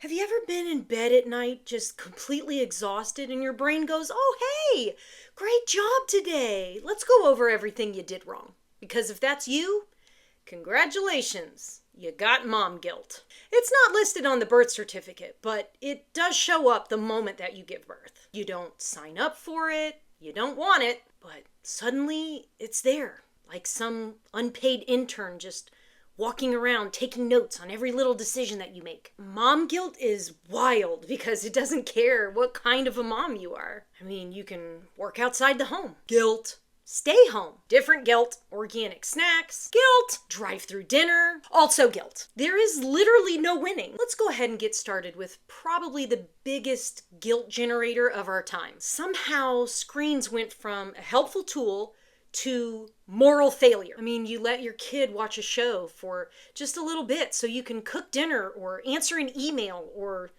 Have you ever been in bed at night just completely exhausted and your brain goes, "Oh, hey, great job today. Let's go over everything you did wrong." Because if that's you, congratulations, you got mom guilt. It's not listed on the birth certificate, but it does show up the moment that you give birth. You don't sign up for it, you don't want it, but suddenly it's there, like some unpaid intern just walking around taking notes on every little decision that you make. Mom guilt is wild because it doesn't care what kind of a mom you are. I mean, you can work outside the home. Guilt. Stay home. Different guilt. Organic snacks. Guilt. Drive-through dinner. Also guilt. There is literally no winning. Let's go ahead and get started with probably the biggest guilt generator of our time. Somehow screens went from a helpful tool to moral failure. I mean, you let your kid watch a show for just a little bit so you can cook dinner or answer an email or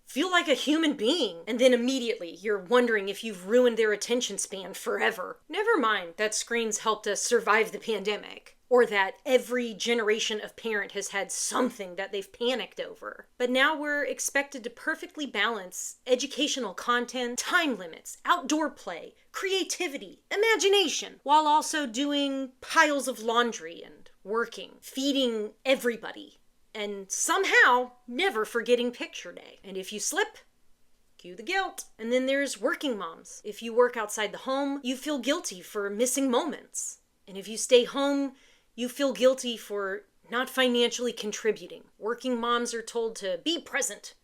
feel like a human being. And then immediately you're wondering if you've ruined their attention span forever. Never mind that screens helped us survive the pandemic, or that every generation of parent has had something that they've panicked over. But now we're expected to perfectly balance educational content, time limits, outdoor play, creativity, imagination, while also doing piles of laundry and working, feeding everybody, and somehow never forgetting picture day. And if you slip, cue the guilt. And then there's working moms. If you work outside the home, you feel guilty for missing moments. And if you stay home, you feel guilty for not financially contributing. Working moms are told to be present.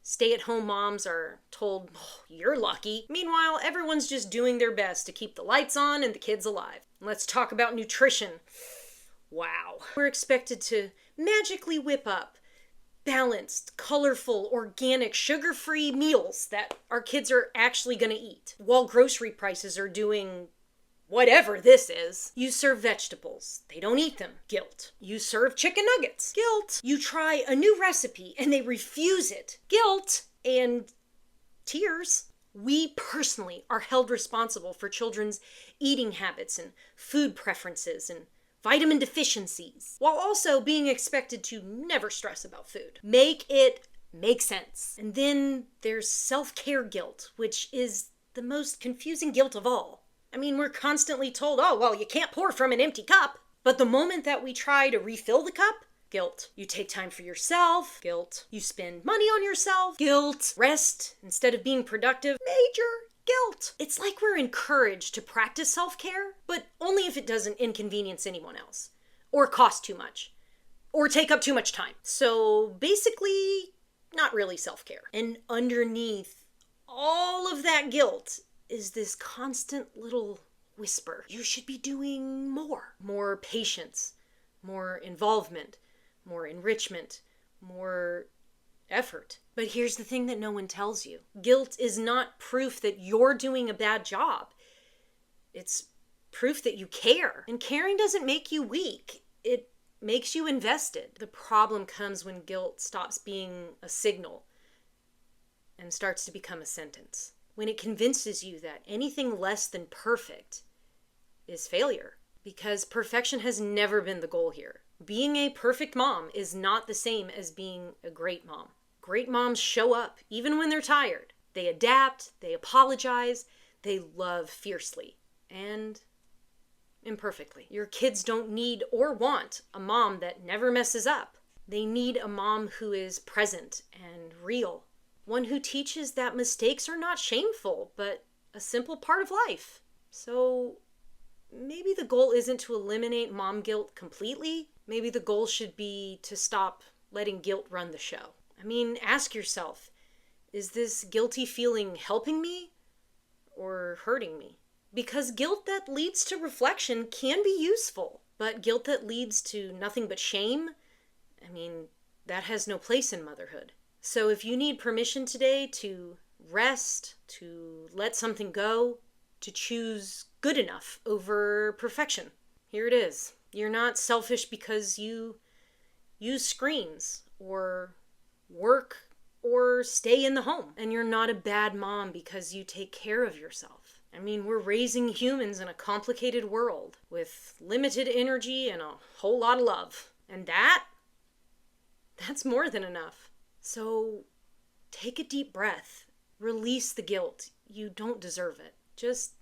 Stay-at-home moms are told, "Oh, you're lucky." Meanwhile, everyone's just doing their best to keep the lights on and the kids alive. Let's talk about nutrition. Wow. We're expected to magically whip up balanced, colorful, organic, sugar-free meals that our kids are actually going to eat, while grocery prices are doing whatever this is. You serve vegetables. They don't eat them. Guilt. You serve chicken nuggets. Guilt. You try a new recipe and they refuse it. Guilt. And tears. We personally are held responsible for children's eating habits and food preferences and vitamin deficiencies, while also being expected to never stress about food. Make it make sense. And then there's self-care guilt, which is the most confusing guilt of all. I mean, we're constantly told, "Oh, well, you can't pour from an empty cup." But the moment that we try to refill the cup, guilt. You take time for yourself, guilt. You spend money on yourself, guilt. Rest instead of being productive, major guilt. It's like we're encouraged to practice self-care, but only if it doesn't inconvenience anyone else, or cost too much, or take up too much time. So basically, not really self-care. And underneath all of that guilt is this constant little whisper. You should be doing more. More patience, more involvement, more enrichment, more effort. But here's the thing that no one tells you. Guilt is not proof that you're doing a bad job. It's proof that you care. And caring doesn't make you weak. It makes you invested. The problem comes when guilt stops being a signal and starts to become a sentence. When it convinces you that anything less than perfect is failure. Because perfection has never been the goal here. Being a perfect mom is not the same as being a great mom. Great moms show up even when they're tired. They adapt, they apologize, they love fiercely and imperfectly. Your kids don't need or want a mom that never messes up. They need a mom who is present and real. One who teaches that mistakes are not shameful, but a simple part of life. So maybe the goal isn't to eliminate mom guilt completely. Maybe the goal should be to stop letting guilt run the show. I mean, ask yourself, is this guilty feeling helping me or hurting me? Because guilt that leads to reflection can be useful, but guilt that leads to nothing but shame, I mean, that has no place in motherhood. So if you need permission today to rest, to let something go, to choose good enough over perfection, here it is. You're not selfish because you use screens or work or stay in the home. And you're not a bad mom because you take care of yourself. I mean, we're raising humans in a complicated world with limited energy and a whole lot of love. And that's more than enough. So take a deep breath. Release the guilt. You don't deserve it. Just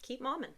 keep momming.